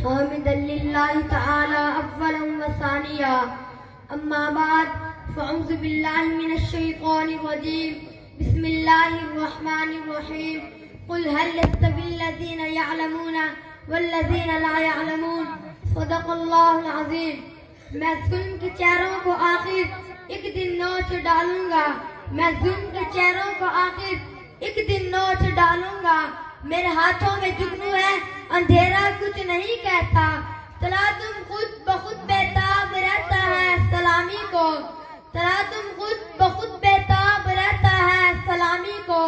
حامدا للہ تعالی اولا و ثانیا اما بعد فاعوذ باللہ من الشیطان الرجیم بسم اللہ الرحمن الرحیم قل هل يستوي الذين يعلمون والذين لا يعلمون صدق اللہ العظیم. میں ظلم کے چہروں کو آخر ایک دن نوچ ڈالوں گا. میں ظلم کے چہروں کو آخر ایک دن نوچ ڈالوں گا. میرے ہاتھوں میں جگنو ہے, اندھیرا کچھ نہیں کہتا. تم خود بخود بیتاب رہتا ہے سلامی کو. تم خود بخود بیتاب رہتا ہے سلامی کو.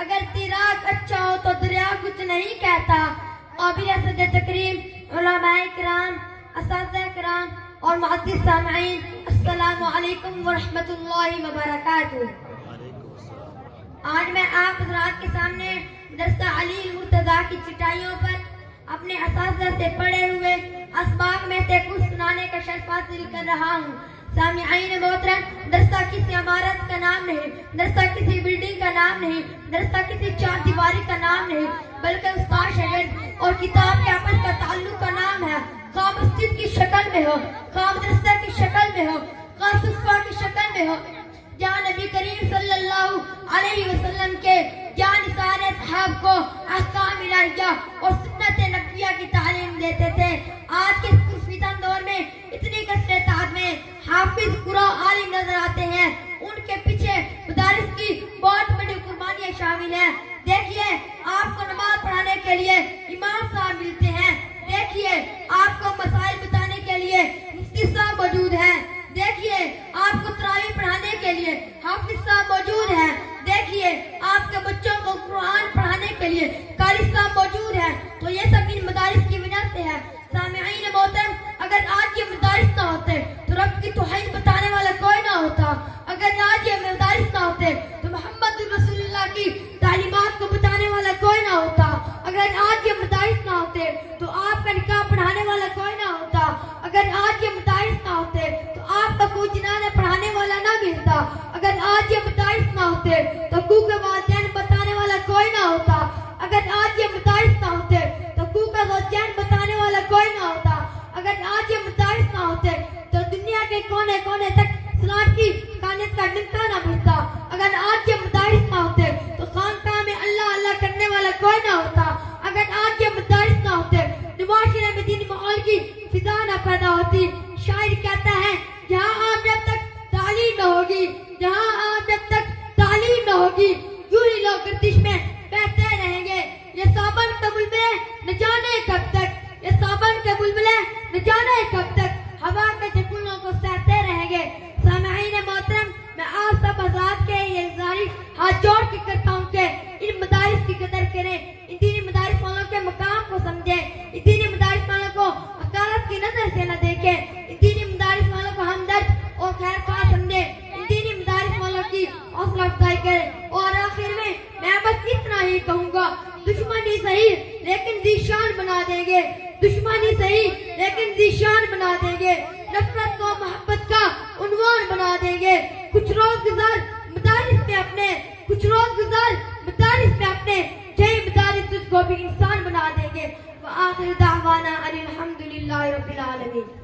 اگر تیراک اچھا ہو تو دریا کچھ نہیں کہتا. قابل صدر تکریم علماء کرام, اساتذہ کرام اور معزز سامعین, السلام علیکم ورحمۃ اللہ وبرکاتہ. آج میں آپ حضرات کے سامنے مدرسہ علی المرتضیٰ کی چٹائیوں پر اپنے اساتذہ سے پڑھے ہوئے اسباق میں سے کچھ سنانے کا شرف حاصل کر رہا ہوں. سامعین محترم, مدرسہ کسی عمارت کا نام نہیں, مدرسہ کسی بلڈنگ کا نام نہیں, مدرسہ کسی چار دیواری کا نام نہیں, بلکہ استاد شاگرد اور کتاب کے آپس کا تعلق کا نام ہے. خواہ مسجد کی شکل میں ہو, خواہ مدرسہ کی شکل میں ہو, خواہ صفحہ کی شکل میں ہو, جہاں نبی کریم صلی اللہ علیہ وسلم کے جان سارے صحاب کو احکام الہیہ اور سنت نبویہ کی تعلیم دیتے تھے. آج کے اس فتن دور میں اتنی کثرت تعداد میں حافظ قرآن عالم نظر آتے ہیں. ان کے پیچھے مدارس کی بہت بڑی قربانیاں شامل ہیں. دیکھیے, آپ کو نماز پڑھانے کے لیے امام صاحب ملتے ہیں. دیکھیے, آپ کو مسائل بتانے کے لیے مفتی صاحب موجود ہیں. دیکھیے, آپ کو تراویح پڑھانے کے لیے حافظ صاحب موجود ہیں. دیکھیے, آپ کے بچوں کو قرآن پڑھانے کے لیے قاری صاحب موجود ہیں. تو یہ سب ان مدارس کی وجہ سے ہے. سامعین محترم, اگر آج یہ مدارس نہ ہوتے تو رب کی توحید بتانے والا کوئی نہ ہوتا. اگر آج یہ مدارس نہ ہوتے تو محمد رسول اللہ کی تعلیمات کو بتانے والا کوئی نہ ہوتا. اگر آج یہ مدارس نہ ہوتے تو آپ کا نکاح پڑھانے والا کوئی نہ ہوتا. اگر آج یہ مدارس نہ ہوتے تو آپ کا کوئی جنازہ پڑھانے والا نہ ملتا. اگر آج یہ مدارس نہ ہوتے تو حقوق والدین بتانے والا کوئی نہ ہوتا. اگر آج یہ مدارس نہ ہوتے تو حقوق زوجین بتانے والا کوئی نہ ہوتا. اگر آج یہ مدارس نہ ہوتے تو دنیا کے کونے کونے تک اسلام کی کانت کا ڈنکا نہ بجتا. اگر آج یہ مدارس نہ ہوتے تو خانقاہ میں اللہ اللہ کرنے والا کوئی نہ ہوتا. اگر آج یہ مدارس نہ ہوتے تو معاشرے میں دینی ماحول کی فضا نہ پیدا ہوتی. شاعر کہتا ہے, جہاں آپ جب تک تعلیم نہ ہوگی, جہاں آپ جب تک تعلیم نہ ہوگی, یوں ہی لوگ گردش میں بہتے رہیں گے. یہ سابن کے بلبلے نہ جانے کب تک, یہ سابن کے بلبلے نہ جانے کب تک ہوا کے جھکونوں کو سہتے رہیں گے. سامعین محترم, میں آپ سب حضرات کے یہ گزارش ہاتھ جوڑ کے کرتا ہوں کہ ان مدارس کی قدر کریں, ان دینی مدارس والوں کے مقام کو سمجھیں, ان دینی مدارس والوں کو حقارت کی نظر سے نہ دیکھیں, ان دینی مدارس والوں کو ہمدرد اور خیر خواہ سمجھیں, ان دینی مدارس والوں کی حوصلہ افزائی کریں. اور آخر میں بس اتنا ہی کہوں گا, دشمنی صحیح لیکن ذیشان بنا دیں گے. دشمنی صحیح لیکن ذیشان بنا دیں گے. نفرت کو محبت کا عنوان بنا دیں گے. کچھ روز گزار مدارس میں اپنے, کچھ روز گزار مدارس میں اپنے, جہی مدارس تجھ کو بھی انسان بنا دیں گے. وآخر دعوانا ان الحمدللہ رب العالمین.